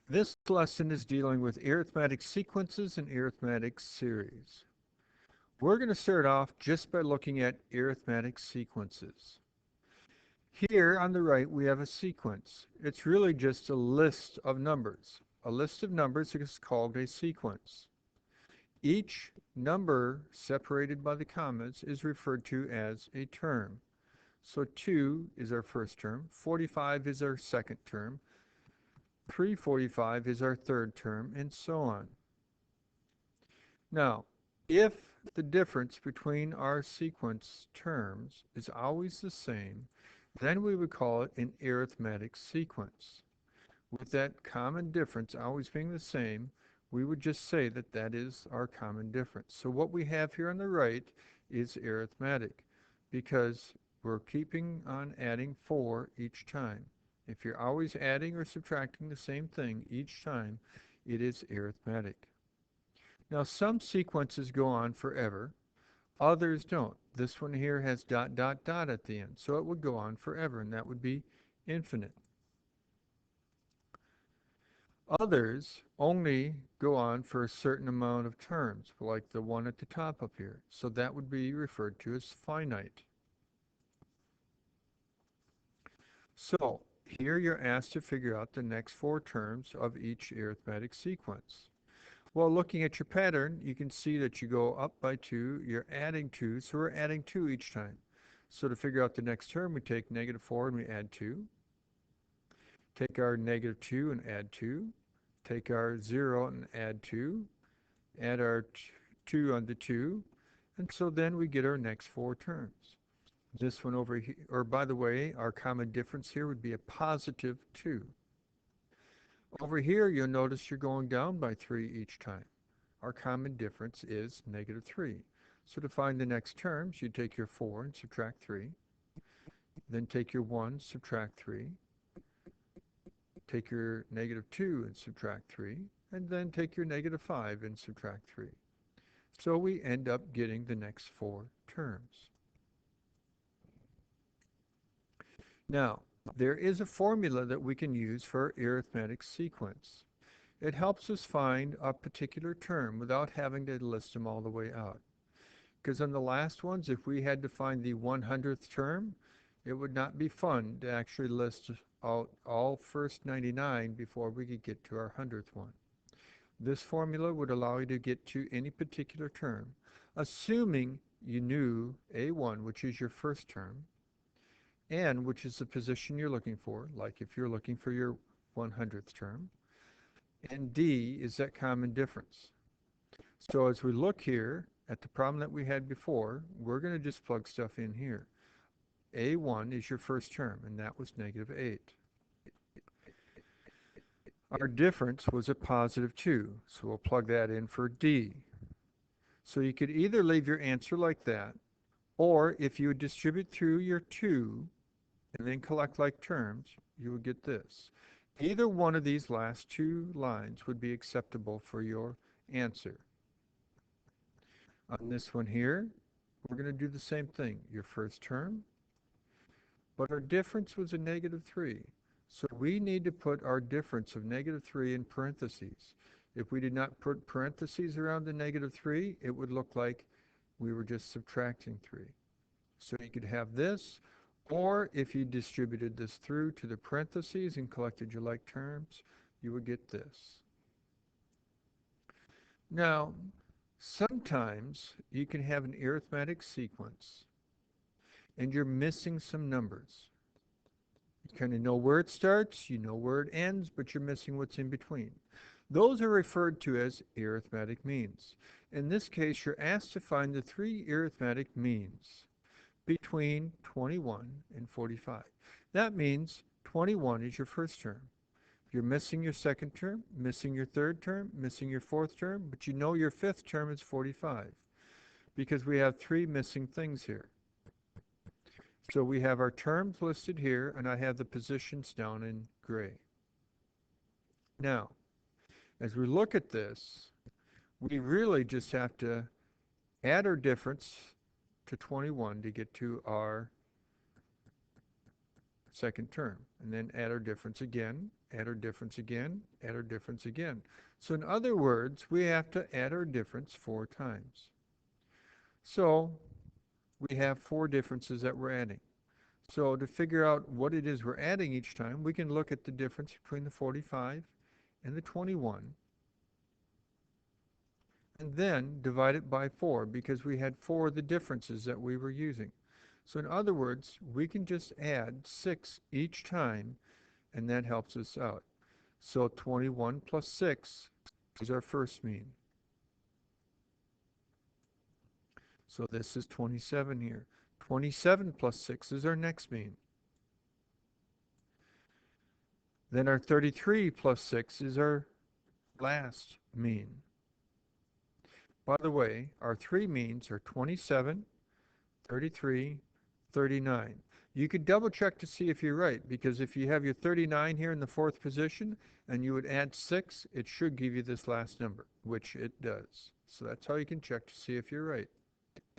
This lesson is dealing with arithmetic sequences and arithmetic series. We're going to start off just by looking at arithmetic sequences. Here on the right we have a sequence. It's really just a list of numbers. A list of numbers is called a sequence. Each number separated by the commas is referred to as a term. So 2 is our first term, 45 is our second term, 345 is our third term, and so on. Now, if the difference between our sequence terms is always the same, then we would call it an arithmetic sequence. With that common difference always being the same, we would just say that that is our common difference. So what we have here on the right is arithmetic, because we're keeping on adding 4 each time. If you're always adding or subtracting the same thing each time, it is arithmetic. Now some sequences go on forever, others don't. This one here has dot dot dot at the end, so it would go on forever, and that would be infinite. Others only go on for a certain amount of terms, like the one at the top up here, so that would be referred to as finite. So here you're asked to figure out the next 4 terms of each arithmetic sequence. Well, looking at your pattern, you can see that you go up by 2, you're adding 2, so we're adding 2 each time. So to figure out the next term, we take -4 and we add 2. Take our -2 and add 2. Take our 0 and add 2. Add our 2 on the 2. And so then we get our next 4 terms. This one over here, or by the way, our common difference here would be a +2. Over here, you'll notice you're going down by 3 each time. Our common difference is -3. So to find the next terms, you take your 4 and subtract 3. Then take your 1, subtract 3. Take your -2 and subtract 3. And then take your -5 and subtract 3. So we end up getting the next 4 terms. Now, there is a formula that we can use for arithmetic sequence. It helps us find a particular term without having to list them all the way out. Because on the last ones, if we had to find the 100th term, it would not be fun to actually list out all first 99 before we could get to our 100th one. This formula would allow you to get to any particular term, assuming you knew A1, which is your first term, N, which is the position you're looking for, like if you're looking for your 100th term, and D is that common difference. So as we look here at the problem that we had before, we're going to just plug stuff in here. A1 is your first term, and that was -8. Our difference was a +2, so we'll plug that in for D. So you could either leave your answer like that, or if you distribute through your 2 and then collect like terms, you would get this. Either one of these last 2 lines would be acceptable for your answer. On this one here, we're going to do the same thing. Your first term, but our difference was a -3. So we need to put our difference of -3 in parentheses. If we did not put parentheses around the -3, it would look like we were just subtracting 3. So you could have this, or if you distributed this through to the parentheses and collected your like terms, you would get this. Now, sometimes you can have an arithmetic sequence and you're missing some numbers. You kind of know where it starts, you know where it ends, but you're missing what's in between. Those are referred to as arithmetic means. In this case, you're asked to find the 3 arithmetic means between 21 and 45. That means 21 is your first term. You're missing your second term, missing your third term, missing your fourth term, but you know your 5th term is 45 because we have 3 missing things here. So we have our terms listed here, and I have the positions down in gray. Now, as we look at this, we really just have to add our difference to 21 to get to our second term, and then add our difference again, add our difference again, add our difference again. So in other words, we have to add our difference 4 times. So we have 4 differences that we're adding. So to figure out what it is we're adding each time, we can look at the difference between the 45 and the 21, and then divide it by 4 because we had 4 of the differences that we were using. So in other words, we can just add 6 each time, and that helps us out. So 21 plus 6 is our first mean. So this is 27 here. 27 plus 6 is our next mean. Then our 33 plus 6 is our last mean. By the way, our 3 means are 27, 33, 39. You could double check to see if you're right, because if you have your 39 here in the 4th position and you would add 6, it should give you this last number, which it does. So that's how you can check to see if you're right.